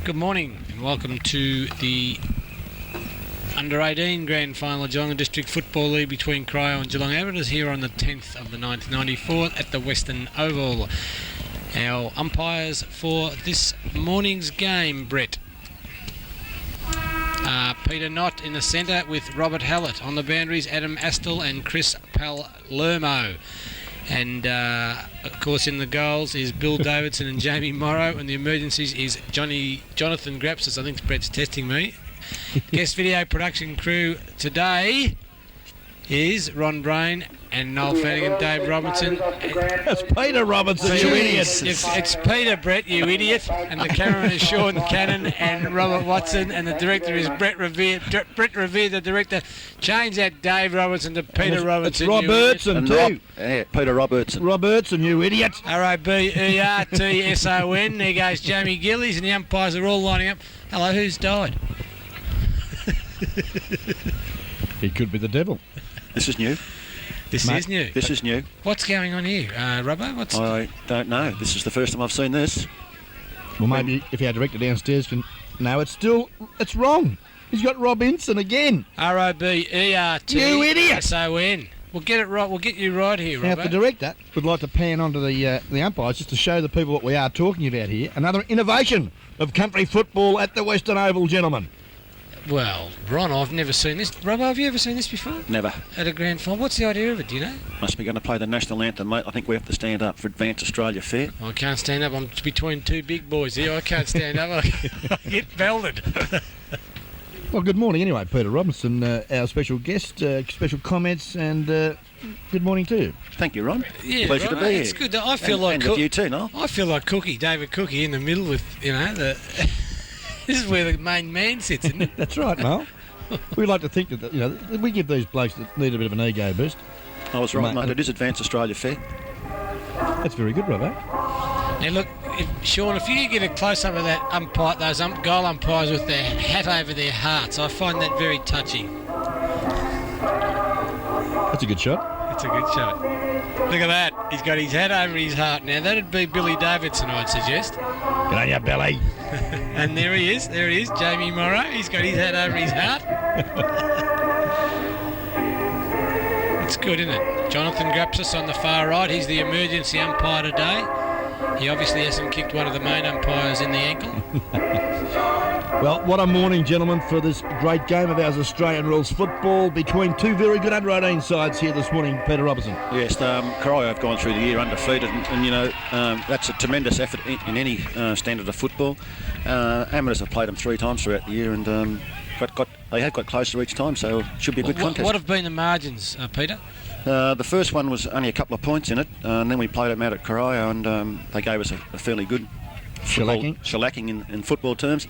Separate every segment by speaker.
Speaker 1: Good morning and welcome to the Under-18 Grand Final of Geelong District Football League between Corio and Geelong Amateurs here on the 10th of the 9th, 94 at the Western Oval. Our umpires for this morning's game, Brett. Peter Knott in the centre with Robert Hallett. On the boundaries, Adam Astle and Chris Palermo. And, of course, in the goals is Bill Davidson and Jamie Morrow. And the emergencies is Jonathan Grapsis. I think Brett's testing me. Guest video production crew today is Ron Brain and Noel Flanagan, Dave Robinson.
Speaker 2: It's Peter Robinson, you idiot.
Speaker 1: It's Peter, Brett, you idiot. And the cameraman is Sean Cannon and Robert Watson. And the director is Brett Revere. Brett Revere, the director. Change that Dave Robinson to Peter Robinson.
Speaker 2: It's Robertson, too.
Speaker 3: Peter Robertson.
Speaker 2: Robertson, you idiot.
Speaker 1: Robertson. There goes Jamie Gillies, and the umpires are all lining up. Hello, who's died?
Speaker 2: He could be the devil.
Speaker 3: This is new.
Speaker 1: This is new. What's going on here, Robbo?
Speaker 3: I don't know. This is the first time I've seen this.
Speaker 2: Well, maybe if our director downstairs can... No, it's wrong. He's got Robinson again.
Speaker 1: Robertson.
Speaker 2: You idiot.
Speaker 1: We'll get it right. We'll get you right here, Robbo.
Speaker 2: Now, if the director would like to pan onto the umpires just to show the people what we are talking about here, another innovation of country football at the Western Oval, gentlemen.
Speaker 1: Well, Ron, I've never seen this. Robbo, have you ever seen this before?
Speaker 3: Never.
Speaker 1: At a grand final? What's the idea of it, do you know?
Speaker 3: Must be going to play the national anthem, mate. I think we have to stand up for Advance Australia Fair.
Speaker 1: I can't stand up. I'm between two big boys here. I can't stand up. I get belted.
Speaker 2: Well, good morning anyway, Peter Robinson, our special guest, special comments, and good morning to you.
Speaker 3: Thank you, Ron.
Speaker 1: Yeah,
Speaker 3: pleasure to be here.
Speaker 1: It's good. I feel like
Speaker 3: with you too, Noel.
Speaker 1: I feel like David Cookie in the middle with, the... This is where the main man sits, isn't it?
Speaker 2: That's right, Noel. We like to think that, we give these blokes that need a bit of an ego boost.
Speaker 3: I was right, mate. It is Advance Australia Fair.
Speaker 2: That's very good, Robbo.
Speaker 1: Now, look, Sean, if you get a close-up of that those goal umpires with their hat over their hearts, I find that very touching.
Speaker 2: That's a good shot.
Speaker 1: It's a good shot. Look at that. He's got his hat over his heart. Now, that'd be Billy Davidson, I'd suggest.
Speaker 2: Good on you, Billy.
Speaker 1: And there he is, Jamie Morrow. He's got his hat over his heart. It's good, isn't it? Jonathan Grapsis on the far right. He's the emergency umpire today. He obviously hasn't kicked one of the main umpires in the ankle.
Speaker 2: Well, what a morning, gentlemen, for this great game of ours, Australian rules football, between two very good under-18 sides here this morning, Peter Robinson.
Speaker 3: Yes, Corio have gone through the year undefeated, and that's a tremendous effort in any standard of football. Amateurs have played them 3 times throughout the year, and they have got closer each time, so it should be a good contest.
Speaker 1: What have been the margins, Peter?
Speaker 3: The first one was only a couple of points in it, and then we played them out at Corio, and they gave us a fairly good shellacking in football terms.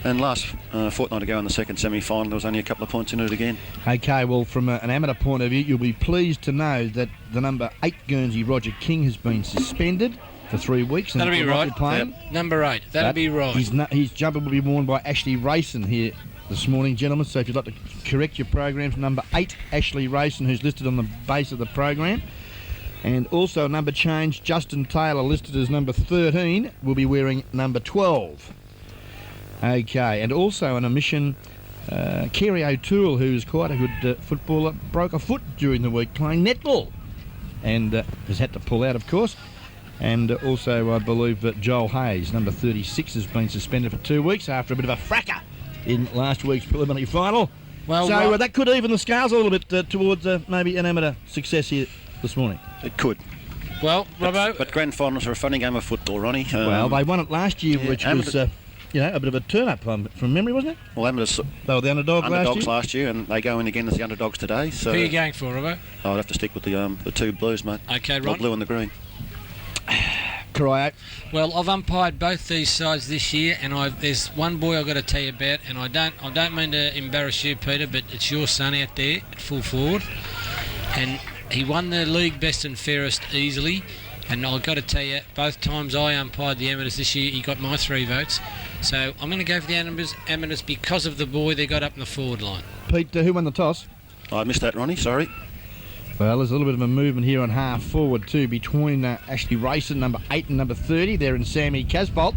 Speaker 3: And last fortnight ago in the second semi-final, there was only a couple of points in it again.
Speaker 2: OK, well, from an amateur point of view, you'll be pleased to know that the number 8 Guernsey, Roger King, has been suspended for 3 weeks.
Speaker 1: That'll be right. Yep. Number 8, that'll be right.
Speaker 2: His jumper will be worn by Ashley Rayson here this morning, gentlemen. So if you'd like to correct your programs, number 8, Ashley Rayson, who's listed on the base of the program. And also a number change, Justin Taylor, listed as number 13, will be wearing number 12. OK, and also an omission, Kerry O'Toole, who's quite a good footballer, broke a foot during the week playing netball and has had to pull out, of course. And also, I believe that Joel Hayes, number 36, has been suspended for 2 weeks after a bit of a fracker in last week's preliminary final. So that could even the scales a little bit towards maybe an amateur success here this morning.
Speaker 3: It could.
Speaker 1: Well, Robbo...
Speaker 3: But grand finals are a funny game of football, Ronnie.
Speaker 2: Well, they won it last year, which was... a bit of a turn-up from memory, wasn't it?
Speaker 3: Well, Amateurs,
Speaker 2: they were the underdogs
Speaker 3: last year, and they go in again as the underdogs today. So
Speaker 1: who are you going for, Robbo?
Speaker 3: I'd have to stick with the 2 blues, mate.
Speaker 1: OK, Ron.
Speaker 3: The blue and the green.
Speaker 2: Corio.
Speaker 1: Well, I've umpired both these sides this year, and there's one boy I've got to tell you about, and I don't mean to embarrass you, Peter, but it's your son out there at full forward, and he won the league best and fairest easily. And I've got to tell you, both times I umpired the amateurs this year, he got my 3 votes. So I'm going to go for the amateurs because of the boy they got up in the forward line.
Speaker 2: Pete, who won the toss?
Speaker 3: I missed that, Ronnie, sorry.
Speaker 2: Well, there's a little bit of a movement here on half forward too between Ashley Rayson, number 8, and number 30. There in Sammy Casbolt.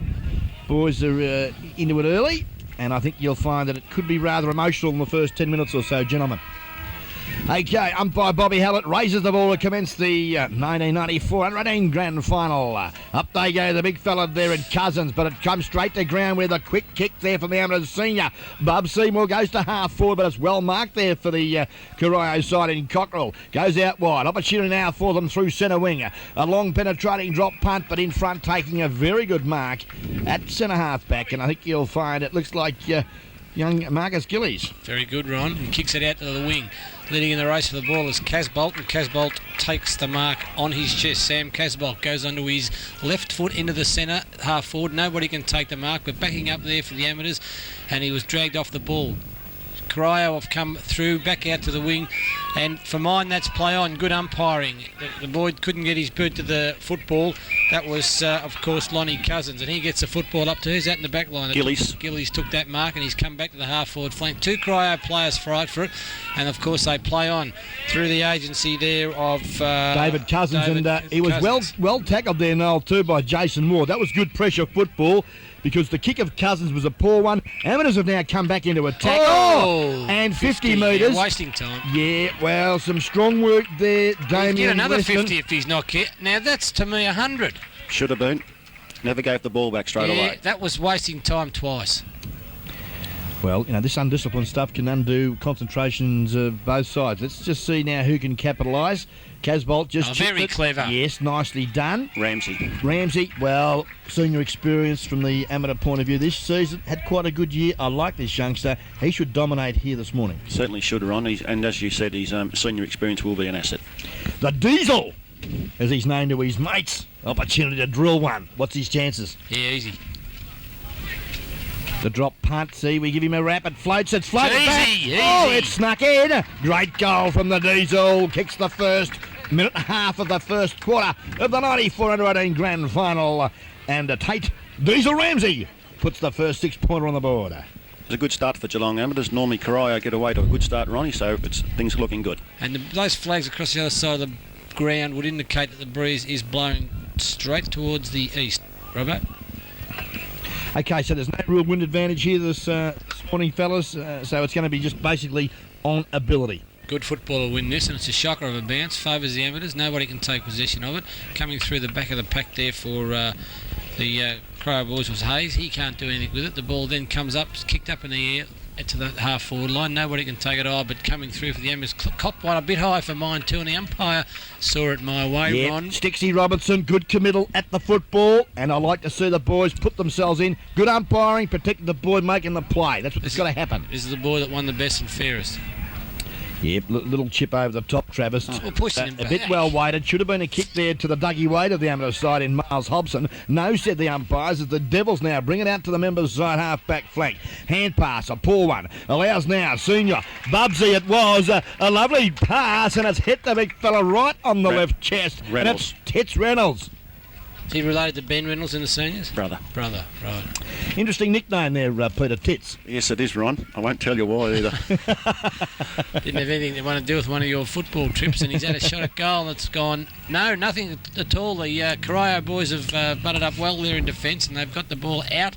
Speaker 2: Boys are into it early, and I think you'll find that it could be rather emotional in the first 10 minutes or so, gentlemen. Okay, umpire Bobby Hallett raises the ball to commence the 1994 118 grand final. Up they go, the big fella there in Cousins, but it comes straight to ground with a quick kick there from the Amateurs senior. Bub Seymour goes to half forward, but it's well marked there for the Corio side in Cockerell. Goes out wide. Opportunity now for them through centre wing. A long penetrating drop punt, but in front taking a very good mark at centre half back, and I think you'll find it looks like young Marcus Gillies.
Speaker 1: Very good, Ron. He kicks it out to the wing. Leading in the race for the ball is Casbolt, and Casbolt takes the mark on his chest. Sam Casbolt goes onto his left foot into the centre, half forward. Nobody can take the mark, but backing up there for the Amateurs, and he was dragged off the ball. Corio have come through, back out to the wing, and for mine, that's play on. Good umpiring. The boy couldn't get his boot to the football. That was, of course, Lonnie Cousins, and he gets the football up to who's out in the back line. Gillies took that mark, and he's come back to the half-forward flank. Two Corio players fight for it, and, of course, they play on through the agency there of
Speaker 2: David Cousins, he was well tackled there, Noel, too, by Jason Moore. That was good pressure football, because the kick of Cousins was a poor one. Amateurs have now come back into attack. And 50 metres.
Speaker 1: Yeah, wasting time.
Speaker 2: Yeah, well, some strong work there, Damien.
Speaker 1: He'll get another
Speaker 2: Westman.
Speaker 1: 50 if he's not hit. Now, that's, to me, 100.
Speaker 3: Should have been. Never gave the ball back straight away.
Speaker 1: That was wasting time twice.
Speaker 2: Well, this undisciplined stuff can undo concentrations of both sides. Let's just see now who can capitalise. Casbolt just
Speaker 1: very clever.
Speaker 2: Yes, nicely done.
Speaker 3: Ramsey,
Speaker 2: well, senior experience from the amateur point of view this season. Had quite a good year. I like this youngster. He should dominate here this morning.
Speaker 3: Certainly should, Ron. And as you said, his senior experience will be an asset.
Speaker 2: The Diesel, as he's named to his mates. Opportunity to drill one. What's his chances?
Speaker 1: Yeah, easy.
Speaker 2: The drop punt, see, we give him a rapid floats, it's floated back.
Speaker 1: Easy.
Speaker 2: Oh, it snuck in. Great goal from the Diesel. Kicks the first minute and a half of the first quarter of the 94 118 grand final. And Tate Diesel Ramsey puts the first 6-pointer on the board.
Speaker 3: It's a good start for Geelong Amateurs. Normally Corio get away to a good start, Ronnie, so things are looking good.
Speaker 1: And those flags across the other side of the ground would indicate that the breeze is blowing straight towards the east. Robert?
Speaker 2: Okay, so there's no real wind advantage here this morning, fellas, so it's going to be just basically on ability.
Speaker 1: Good football will win this, and it's a shocker of a bounce. Favours the Amateurs. Nobody can take possession of it. Coming through the back of the pack there for the Corio boys was Hayes. He can't do anything with it. The ball then comes up, kicked up in the air to the half-forward line. Nobody can take it high, but coming through for the Amateurs. Copped one a bit high for mine too, and the umpire saw it my way, Ron.
Speaker 2: Stixie Robertson, good committal at the football, and I like to see the boys put themselves in. Good umpiring, protecting the boy making the play. That's what's got to happen.
Speaker 1: This is the boy that won the best and fairest.
Speaker 2: Yep, little chip over the top, Travis.
Speaker 1: Pushing him
Speaker 2: a bit well weighted. Should have been a kick there to the Dougie Wade of the amateur side in Miles Hobson. No, said the umpires, as the Devils now bring it out to the members' side half-back flank. Hand pass, a poor one. Allows now Senior. Bubsy, it was a lovely pass, and it's hit the big fella right on the left chest.
Speaker 3: Reynolds.
Speaker 2: And it's Tits Reynolds.
Speaker 1: Is he related to Ben Reynolds in the seniors?
Speaker 3: Brother,
Speaker 1: right.
Speaker 2: Interesting nickname there, Peter, Tits.
Speaker 3: Yes, it is, Ron. I won't tell you why either.
Speaker 1: Didn't have anything to want to do with one of your football trips, and he's had a shot at goal and it's gone. No, nothing at all. The Corio boys have butted up well there in defence, and they've got the ball out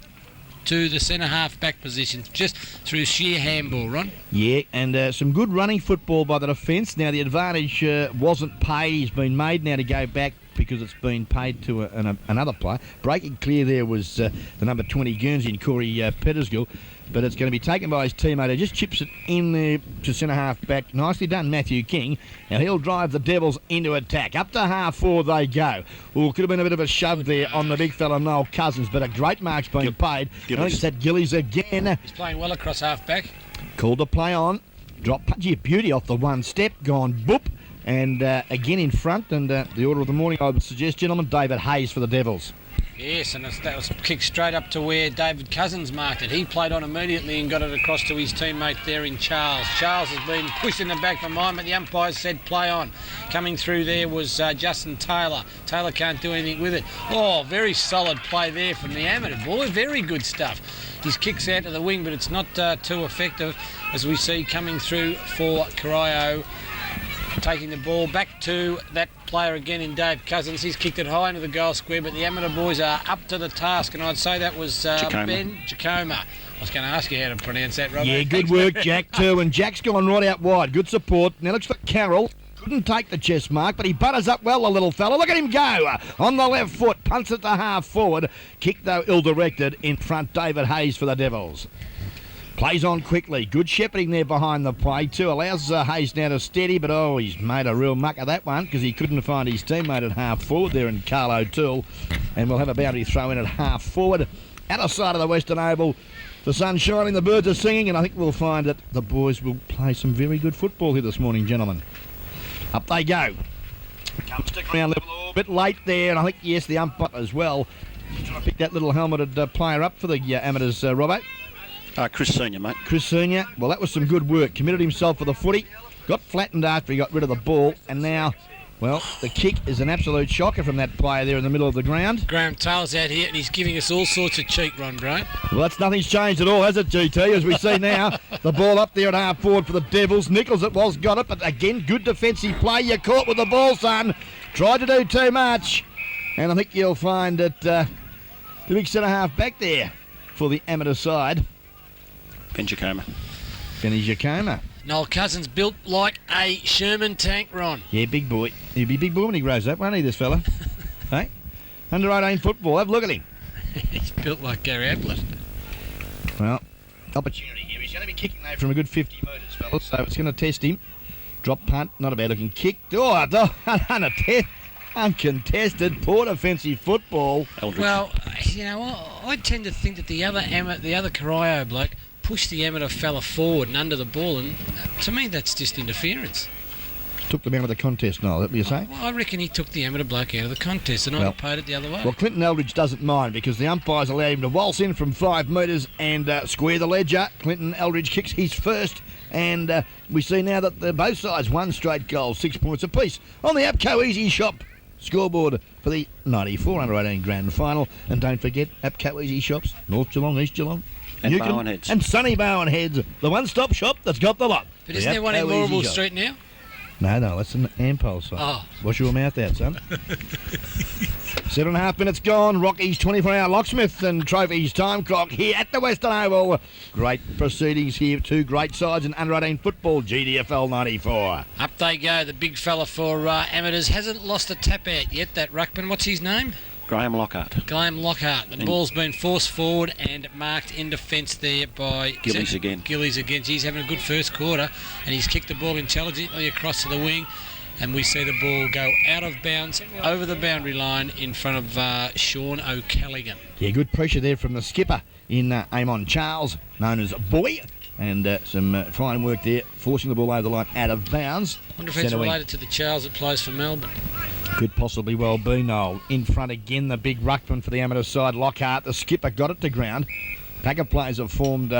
Speaker 1: to the centre half back position just through sheer handball, Ron.
Speaker 2: Yeah, and some good running football by the defence. Now the advantage wasn't paid. He's been made now to go back because it's been paid to another player. Breaking clear there was the number 20 Guernsey in Corey Pettersgill, but it's going to be taken by his teammate who just chips it in there to centre half back. Nicely done, Matthew King. Now he'll drive the Devils into attack. Up to half forward they go. Well, could have been a bit of a shove there on the big fella Noel Cousins, but a great mark's been paid. I think it's that Gillies again.
Speaker 1: He's playing well across half back.
Speaker 2: Called to play on. Drop punchy beauty off the one step. Gone boop. And again in front, and the order of the morning, I would suggest, gentlemen, David Hayes for the Devils.
Speaker 1: Yes, and that was kicked straight up to where David Cousins marked it. He played on immediately and got it across to his teammate there in Charles. Charles has been pushed in the back for mine, but the umpires said play on. Coming through there was Justin Taylor. Taylor can't do anything with it. Oh, very solid play there from the amateur boy. Very good stuff. His kick's out to the wing, but it's not too effective, as we see coming through for Corio. taking the ball back to that player again in Dave Cousins. He's kicked it high into the goal square, but the amateur boys are up to the task, and I'd say that was Ben Jacoma. I was going to ask you how to pronounce that, Robert.
Speaker 2: Yeah, good work, Jack, too. And Jack's gone right out wide. Good support. Now looks like Carroll couldn't take the chest mark, but he butters up well, the little fella. Look at him go. On the left foot, punts it to half forward. Kick, though, ill-directed in front. David Hayes for the Devils. Plays on quickly. Good shepherding there behind the play, too. Allows Hayes now to steady, but, he's made a real muck of that one because he couldn't find his teammate at half forward there in Carl O'Toole. And we'll have a boundary throw in at half forward. Outer side of the Western Oval. The sun's shining, the birds are singing, and I think we'll find that the boys will play some very good football here this morning, gentlemen. Up they go. Come stick around level a little bit late there, and I think, yes, the umpire as well. He's trying to pick that little helmeted player up for the amateurs, Robbo.
Speaker 3: Chris Senior, mate.
Speaker 2: Chris Senior. Well, that was some good work. Committed himself for the footy. Got flattened after he got rid of the ball, and now... Well, the kick is an absolute shocker from that player there in the middle of the ground.
Speaker 1: Graham Taylor's out here and he's giving us all sorts of cheek, Ron Bro.
Speaker 2: Well, nothing's changed at all, has it, GT? As we see now, the ball up there at half forward for the Devils. Nichols it was, got it, but again, good defensive play. You're caught with the ball, son. Tried to do too much. And I think you'll find that the big centre-half back there for the amateur side.
Speaker 3: Ben Jacoma.
Speaker 2: Benny Jacoma.
Speaker 1: Noel Cousins built like a Sherman tank, Ron.
Speaker 2: Yeah, big boy. He'll be big boy when he grows up, won't he, this fella? Hey? Under 18 football. Have a look at him.
Speaker 1: He's built like Gary Ablett.
Speaker 2: Well, opportunity here. He's going to be kicking though from a good 50 metres, fellas, so it's going to test him. Drop punt, not a bad looking kick. Uncontested, poor defensive football.
Speaker 3: Eldridge.
Speaker 1: Well, I tend to think that the other Corio bloke pushed the amateur fella forward and under the ball, and to me that's just interference.
Speaker 2: Took them out of the contest, Noel, is that what you're saying?
Speaker 1: Well, I reckon he took the amateur bloke out of the contest, and I paid it the other way.
Speaker 2: Well, Clinton Eldridge doesn't mind because the umpires allow him to waltz in from 5 metres and square the ledger. Clinton Eldridge kicks his first, and we see now that both sides won straight goals, 6 points apiece on the APCO Easy Shop scoreboard for the 94 under-18 grand final. And don't forget, APCO Easy Shops, North Geelong, East Geelong,
Speaker 3: and Bowen Heads.
Speaker 2: And sunny Bowen Heads, the one-stop shop that's got the lot.
Speaker 1: But isn't there one in Morrible Street now?
Speaker 2: No, that's an Ampole site.
Speaker 1: Oh.
Speaker 2: Wash your mouth out, son. 7.5 minutes gone. Rocky's 24-hour locksmith and trophies time clock here at the Western Oval. Great proceedings here. 2 great sides in under-18 football, GDFL 94.
Speaker 1: Up they go. The big fella for amateurs hasn't lost a tap out yet, that ruckman. What's his name?
Speaker 3: Graham Lockhart.
Speaker 1: Graham Lockhart. The ball's been forced forward and marked in defence there by
Speaker 3: Gillies again.
Speaker 1: Gillies again. He's having a good first quarter, and he's kicked the ball intelligently across to the wing, and we see the ball go out of bounds over the boundary line in front of Sean O'Callaghan.
Speaker 2: Yeah, good pressure there from the skipper in Amon Charles, known as Boy, and some fine work there, forcing the ball over the line out of bounds.
Speaker 1: I wonder if it's related to the Charles that plays for Melbourne.
Speaker 2: Could possibly well be, Noel. In front again, the big ruckman for the amateur side, Lockhart. The skipper got it to ground. Pack of players have formed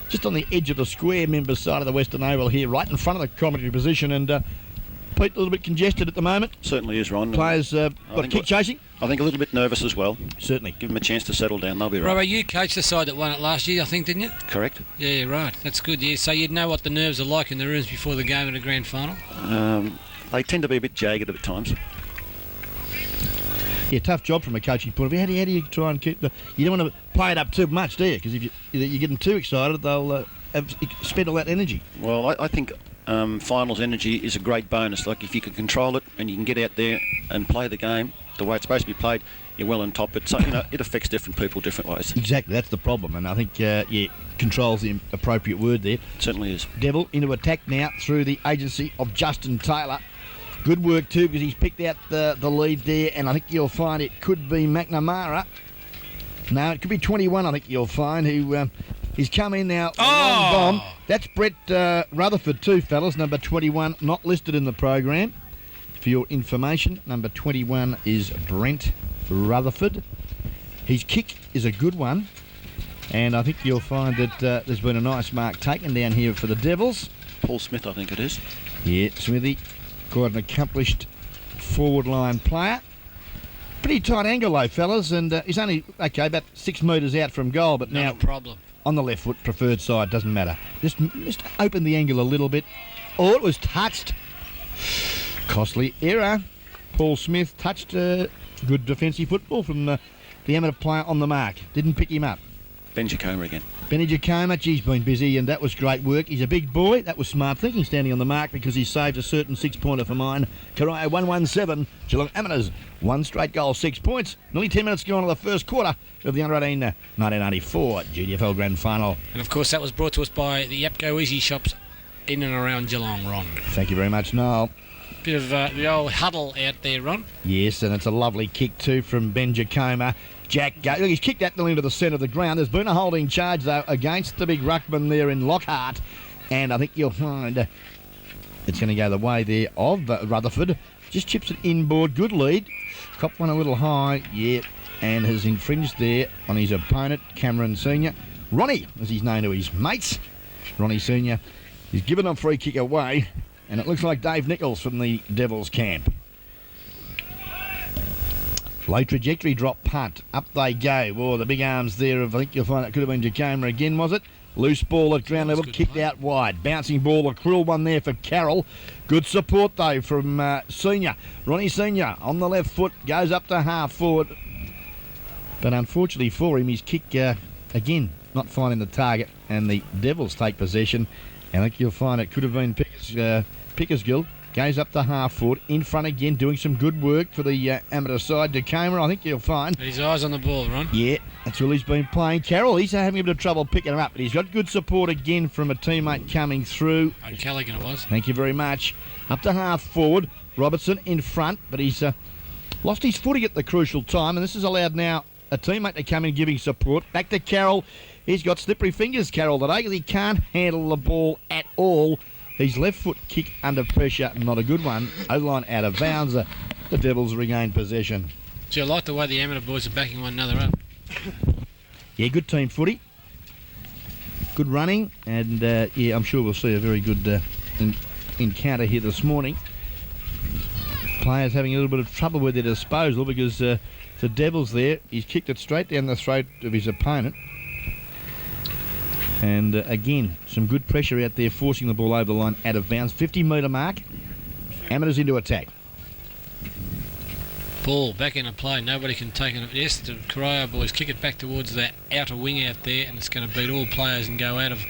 Speaker 2: just on the edge of the square members side of the Western Oval here, right in front of the commentary position, and Pete, a little bit congested at the moment.
Speaker 3: Certainly is, Ron.
Speaker 2: Players kick chasing?
Speaker 3: I think a little bit nervous as well.
Speaker 2: Certainly.
Speaker 3: Give them a chance to settle down. They'll be right.
Speaker 1: Robbo, you coached the side that won it last year, I think, didn't you?
Speaker 3: Correct.
Speaker 1: Yeah, right. That's good. Yeah, so you'd know what the nerves are like in the rooms before the game at a grand final.
Speaker 3: They tend to be a bit jagged at times.
Speaker 2: Yeah, tough job from a coaching point of view. How do you try and keep you don't want to play it up too much, do you? Because if you're getting too excited, they'll spend all that energy.
Speaker 3: Well, I think finals energy is a great bonus. Like if you can control it and you can get out there and play the game the way it's supposed to be played, you're well on top. But it affects different people different ways.
Speaker 2: Exactly, that's the problem. And I think control's the appropriate word there.
Speaker 3: It certainly is.
Speaker 2: Devil into attack now through the agency of Justin Taylor. Good work too, because he's picked out the lead there, and I think you'll find it could be McNamara. No, it could be 21, I think you'll find, who he's come in now. Long bomb. That's Brett Rutherford too, fellas, number 21, not listed in the program. For your information, number 21 is Brent Rutherford. His kick is a good one, and I think you'll find that there's been a nice mark taken down here for the Devils.
Speaker 3: Paul Smith, I think it is.
Speaker 2: Yeah, Smithy. Quite an accomplished forward line player. Pretty tight angle though, fellas, and he's only about 6 metres out from goal, but now
Speaker 1: no problem.
Speaker 2: On the left foot, preferred side, doesn't matter. Just open the angle a little bit. Oh, it was touched. Costly error. Paul Smith touched good defensive football from the amateur player on the mark. Didn't pick him up.
Speaker 3: Ben Jacoma again.
Speaker 2: Benny Jacoma, he's been busy, and that was great work. He's a big boy. That was smart thinking, standing on the mark, because he saved a certain 6-pointer for mine. Corio 117, Geelong Amateurs, 1 straight goal, 6 points. Nearly 10 minutes gone to the first quarter of the Under-18 1994 GDFL Grand Final.
Speaker 1: And of course, that was brought to us by the Yapco Easy Shops in and around Geelong, Ron.
Speaker 2: Thank you very much, Noel.
Speaker 1: Bit of the old huddle out there, Ron.
Speaker 2: Yes, and it's a lovely kick too from Ben Jacoma. He's kicked that into the centre of the ground. There's been a holding charge, though, against the big ruckman there in Lockhart. And I think you'll find it's going to go the way there of Rutherford. Just chips it inboard. Good lead. Copped one a little high, yeah, and has infringed there on his opponent, Cameron Senior. Ronnie, as he's known to his mates. Ronnie Senior. He's given a free kick away, and it looks like Dave Nichols from the Devils camp. Low trajectory drop punt. Up they go. Oh, the big arms there of, I think you'll find it could have been Jacoma again, was it? Loose ball at ground level, kicked play. Out wide. Bouncing ball, a cruel one there for Carroll. Good support, though, from Senior. Ronnie Senior on the left foot, goes up to half forward. But unfortunately for him, his kick, again, not finding the target, and the Devils take possession. And I think you'll find it could have been Pickersgill. Goes up to half forward, in front again, doing some good work for the amateur side. Jacoma, I think you'll find.
Speaker 1: His eyes on the ball, Ron.
Speaker 2: Yeah, that's all he's been playing. Carroll, he's having a bit of trouble picking him up, but he's got good support again from a teammate coming through.
Speaker 1: O'Callaghan it was.
Speaker 2: Thank you very much. Up to half forward, Robertson in front, but he's lost his footing at the crucial time, and this has allowed now a teammate to come in giving support. Back to Carroll. He's got slippery fingers, Carroll, today, because he can't handle the ball at all. His left foot kick under pressure, not a good one. O-line out of bounds. The Devils regain possession.
Speaker 1: Do you like the way the amateur boys are backing one another up?
Speaker 2: Yeah, good team footy. Good running, and yeah, I'm sure we'll see a very good encounter here this morning. Players having a little bit of trouble with their disposal, because the Devils there, he's kicked it straight down the throat of his opponent. And again, some good pressure out there, forcing the ball over the line out of bounds. 50-metre mark. Amateurs into attack.
Speaker 1: Ball back into play. Nobody can take it. Yes, the Corio boys kick it back towards the outer wing out there, and it's going to beat all players and go out of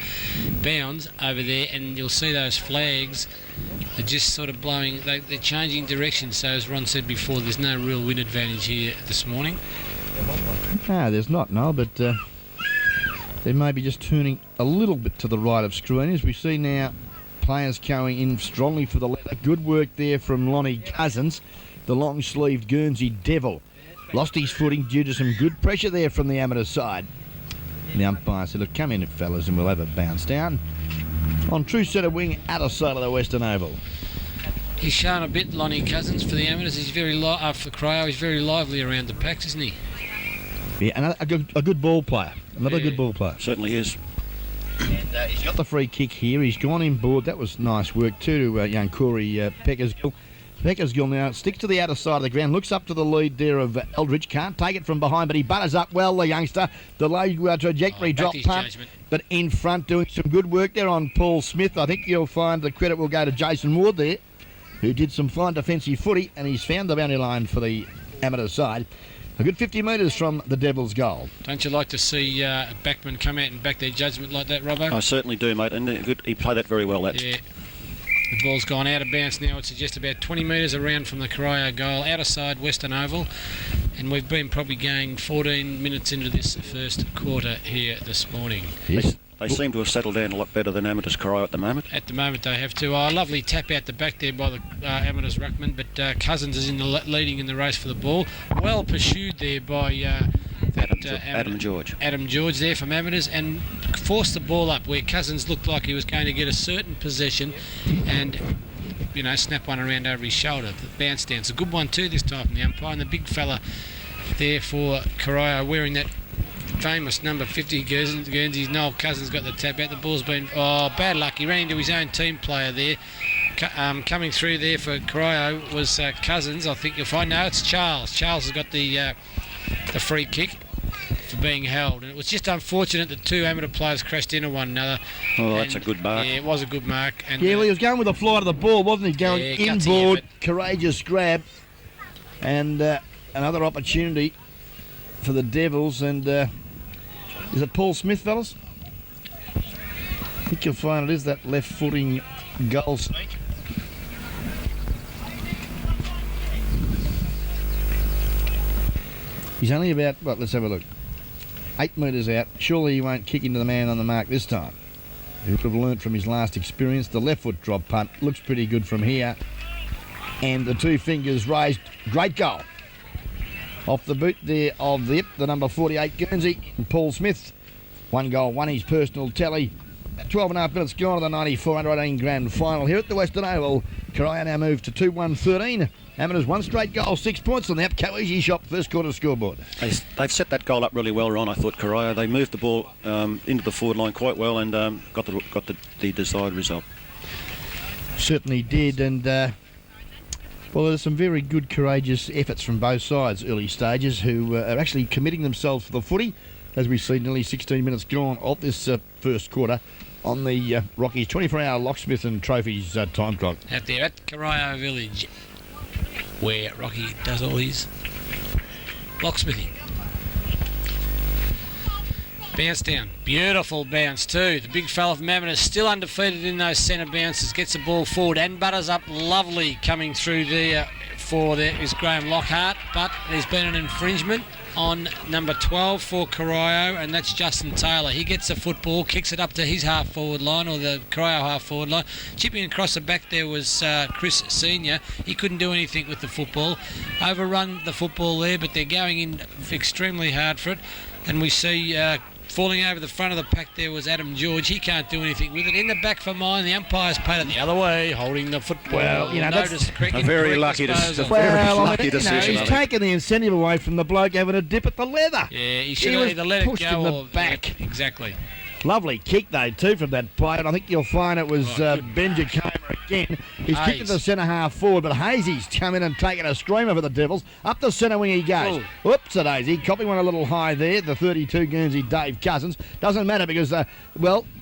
Speaker 1: bounds over there. And you'll see those flags are just sort of blowing. They're changing direction. So as Ron said before, there's no real win advantage here this morning.
Speaker 2: No, there's not, no, but they may be just turning a little bit to the right of screen, as we see now players going in strongly for the letter. Good work there from Lonnie Cousins, the long-sleeved Guernsey Devil. Lost his footing due to some good pressure there from the amateur side. The umpire said, look, come in, fellas, and we'll have a bounce down. On true centre wing, outer side of the Western Oval.
Speaker 1: He's shown a bit, Lonnie Cousins, for the amateurs. He's very for Corio. He's very lively around the packs, isn't he?
Speaker 2: Yeah, and a good ball player. Another good ball player.
Speaker 3: Certainly is.
Speaker 2: And he's got the free kick here. He's gone inboard. That was nice work too to young Corey Peckersgill. Peckersgill now sticks to the outer side of the ground, looks up to the lead there of Eldridge. Can't take it from behind, but he butters up well, the youngster. The low trajectory drop punt, judgment. But in front doing some good work there on Paul Smith. I think you'll find the credit will go to Jason Ward there, who did some fine defensive footy, and he's found the boundary line for the amateur side. A good 50 metres from the Devils' goal.
Speaker 1: Don't you like to see a backman come out and back their judgment like that, Robbo?
Speaker 3: I certainly do, mate, and he played that very well.
Speaker 1: Yeah. The ball's gone out of bounds now. It's just about 20 metres around from the Corio goal, outer side, Western Oval. And we've been probably going 14 minutes into this first quarter here this morning.
Speaker 2: Yes.
Speaker 3: They seem to have settled down a lot better than amateurs Corio at the moment.
Speaker 1: At the moment they have to. A lovely tap out the back there by the amateurs ruckman, but Cousins is leading in the race for the ball. Well pursued there by
Speaker 3: Adam George.
Speaker 1: Adam George there from amateurs, and forced the ball up where Cousins looked like he was going to get a certain possession and, you know, snap one around over his shoulder. The bounce down. It's a good one too this time from the umpire, and the big fella there for Corio wearing that famous number 50 Guernsey's Noel Cousins got the tap out. The ball's been bad luck. He ran into his own team player there. Coming through there for Corio was Cousins. I think you'll find. No, it's Charles. Charles has got the free kick. for being held. And it was just unfortunate that two amateur players crashed into one another.
Speaker 3: Oh, that's a good mark.
Speaker 1: Yeah, it was a good mark. And
Speaker 2: Yeah, well, he was going with the flight of the ball, wasn't he? Going
Speaker 1: gutsy
Speaker 2: inboard,
Speaker 1: effort.
Speaker 2: courageous grab, and another opportunity for the Devils. And is it Paul Smith, fellas? I think you'll find it is that left-footing goal sneak. He's only about, let's have a look. 8 metres out. Surely he won't kick into the man on the mark this time. He would have learnt from his last experience. The left foot drop punt looks pretty good from here. And the two fingers raised. Great goal. Off the boot there of the number 48 Guernsey, and Paul Smith. 1 goal, won his personal tally. 12 and a half minutes gone to the 94 under 18 grand final here at the Western Oval. Corio now moved to 2-1-13. Amateurs 1 straight goal, 6 points on the Koichi Shop first quarter scoreboard.
Speaker 3: They've set that goal up really well, Ron. I thought Corio. They moved the ball into the forward line quite well and got the desired result.
Speaker 2: Certainly did, and well, there's some very good, courageous efforts from both sides, early stages, who are actually committing themselves for the footy, as we see nearly 16 minutes gone of this first quarter on the Rockies 24-hour locksmith and trophies time clock.
Speaker 1: Out there at Corio Village, where Rocky does all his locksmithing. Bounce down. Beautiful bounce too. The big fella from Amateurs still undefeated in those centre bounces. Gets the ball forward and butters up lovely coming through there is Graham Lockhart. But there's been an infringement on number 12 for Corio, and that's Justin Taylor. He gets the football, kicks it up to his half-forward line, or the Corio half-forward line. Chipping across the back there was Chris Senior. He couldn't do anything with the football. Overrun the football there, but they're going in extremely hard for it. And we see falling over the front of the pack there was Adam George. He can't do anything with it. In the back for mine, the umpire's paid it the other way, holding the football.
Speaker 2: Well, you know, that's
Speaker 3: a very lucky decision.
Speaker 2: He's taken the incentive away from the bloke having a dip at the leather.
Speaker 1: Yeah, he should have either let it go
Speaker 2: in the
Speaker 1: or
Speaker 2: back.
Speaker 1: Yeah, exactly.
Speaker 2: Lovely kick, though, too, from that player. And I think you'll find it was Benja Comer again. He's kicked to the centre half forward, but Hazy's come in and taken a screamer for the Devils. Up the centre wing he goes. Whoops, a daisy. Copy one a little high there. The 32 Guernsey Dave Cousins. Doesn't matter because, the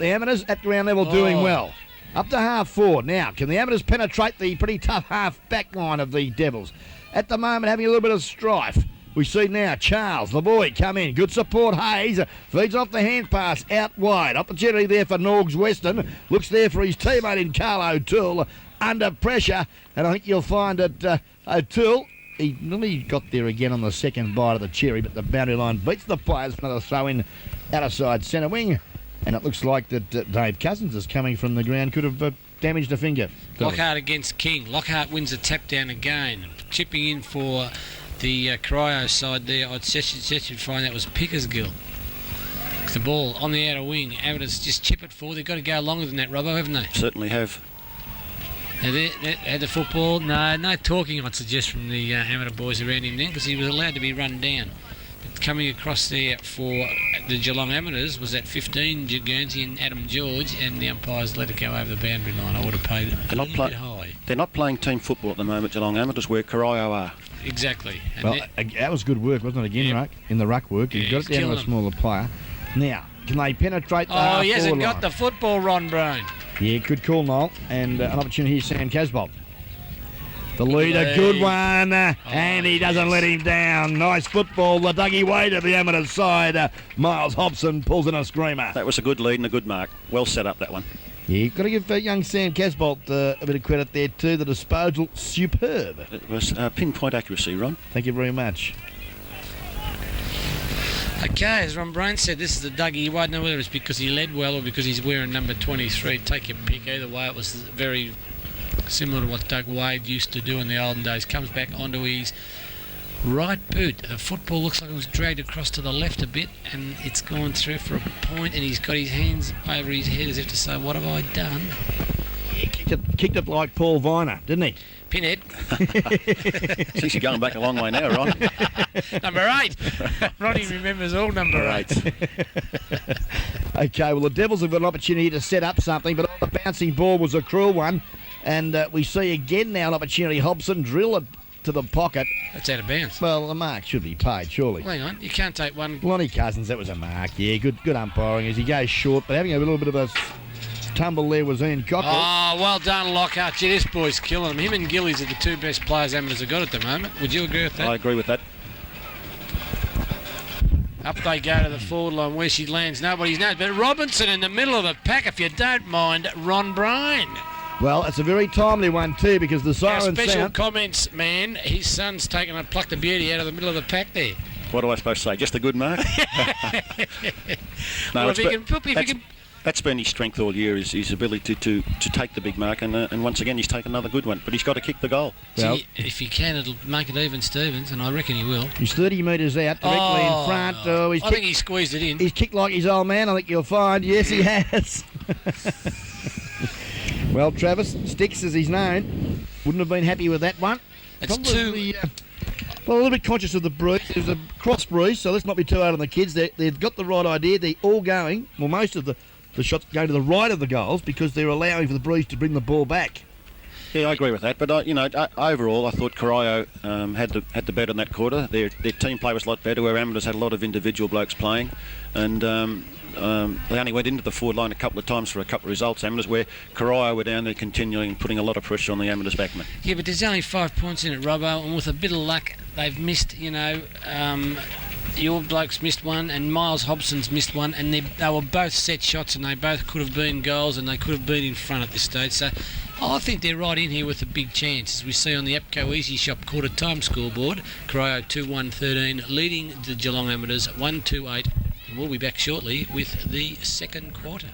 Speaker 2: Amateurs at ground level doing well. Up to half forward. Now, can the Amateurs penetrate the pretty tough half back line of the Devils? At the moment, having a little bit of strife. We see now Charles, the boy, come in. Good support, Hayes. Feeds off the hand pass out wide. Opportunity there for Norgs Weston. Looks there for his teammate in Carl O'Toole. Under pressure. And I think you'll find that O'Toole, he nearly got there again on the second bite of the cherry, but the boundary line beats the players for another throw in outside centre wing. And it looks like that Dave Cousins is coming from the ground. Could have damaged a finger.
Speaker 1: Lockhart against King. Lockhart wins a tap down again. Chipping in for the Corio side there, I'd suggest you'd find that was Pickersgill. The ball on the outer wing. Amateurs just chip it forward. They've got to go longer than that, Robbo, haven't they?
Speaker 3: Certainly have.
Speaker 1: Now they had the football. No talking, I'd suggest, from the amateur boys around him then, because he was allowed to be run down. But coming across there for the Geelong Amateurs was that 15 Guernsey and Adam George, and the umpires let it go over the boundary line. I would have paid it a little bit high.
Speaker 3: They're not playing team football at the moment, Geelong Amateurs, where Corio are.
Speaker 1: Exactly. And
Speaker 2: well, that was good work, wasn't it? Again, Ruck, in the ruck work. He got it down to a smaller player. Now, can they penetrate the half-forward line?
Speaker 1: He hasn't got the football, Ron Brown.
Speaker 2: Yeah, good call, Noel. And an opportunity here, Sam Casbolt. The leader, good one. And he doesn't let him down. Nice football. The Dougie Wade of the Amateurs side. Miles Hobson pulls in a screamer.
Speaker 3: That was a good lead and a good mark. Well set up, that one.
Speaker 2: Yeah, you've got to give young Sam Casbolt a bit of credit there too. The disposal, superb.
Speaker 3: It was pinpoint accuracy, Ron.
Speaker 2: Thank you very much.
Speaker 1: Okay, as Ron Brain said, this is the Dougie. You won't know whether it's because he led well or because he's wearing number 23. Take your pick. Either way, it was very similar to what Doug Wade used to do in the olden days. Comes back onto his right boot. The football looks like it was dragged across to the left a bit, and it's gone through for a point, and he's got his hands over his head as if to say, what have I done?
Speaker 2: He kicked it like Paul Viner, didn't he?
Speaker 1: Pinhead.
Speaker 3: Seems you're going back a long way now, Ron.
Speaker 1: Number 8. Ronnie remembers all number 8.
Speaker 2: Okay, well, the Devils have got an opportunity to set up something, but the bouncing ball was a cruel one. And we see again now an opportunity. Hobson drill it to the pocket.
Speaker 1: That's out of bounds.
Speaker 2: Well, the mark should be paid, surely.
Speaker 1: Hang on, you can't take one.
Speaker 2: Lonnie Cousins, that was a mark. Yeah, good umpiring as he goes short, but having a little bit of a tumble there was Ian Cockrell.
Speaker 1: Oh, well done, Lockhart. Gee, this boy's killing him. Him and Gillies are the two best players amateurs have got at the moment. Would you agree with that?
Speaker 3: I agree with that.
Speaker 1: Up they go to the forward line where she lands. Nobody's knows. But Robinson in the middle of the pack, if you don't mind, Ron Bryan.
Speaker 2: Well, it's a very timely one too because the
Speaker 1: Our
Speaker 2: siren
Speaker 1: special
Speaker 2: sound.
Speaker 1: comments, man. His son's taken a plucked a beauty out of the middle of the pack there.
Speaker 3: What am I supposed to say? Just a good mark?
Speaker 1: Well, if you can
Speaker 3: that's been his strength all year, is his ability to take the big mark, and once again he's taken another good one. But he's got to kick the goal.
Speaker 2: Well,
Speaker 1: if he can, it'll make it even, Stevens, and I reckon he will.
Speaker 2: he's 30 metres out, directly in front. Oh,
Speaker 1: I think he squeezed it in.
Speaker 2: He's kicked like his old man, I think you'll find. Yes, he has. Well, Travis, Sticks as he's known, wouldn't have been happy with that one.
Speaker 1: It's
Speaker 2: Probably, well, a little bit conscious of the bruise. There's a cross bruise, so let's not be too hard on the kids. They've got the right idea. They're all going, well, most of the shots go to the right of the goals because they're allowing for the bruise to bring the ball back.
Speaker 3: Yeah, I agree with that. But overall, I thought Corio had the better in that quarter. Their team play was a lot better. Where amateurs had a lot of individual blokes playing, and they only went into the forward line a couple of times for a couple of results. Amateurs, where Corio were down there continuing putting a lot of pressure on the amateurs backmen.
Speaker 1: Yeah, but there's only 5 points in it, Robbo, and with a bit of luck, they've missed. Your blokes missed one and Miles Hobson's missed one, and they were both set shots and they both could have been goals and they could have been in front at this stage. So I think they're right in here with a big chance, as we see on the APCO Easy Shop quarter time scoreboard. Corio 2-1-13 leading the Geelong Amateurs 1-2-8, and we'll be back shortly with the second quarter.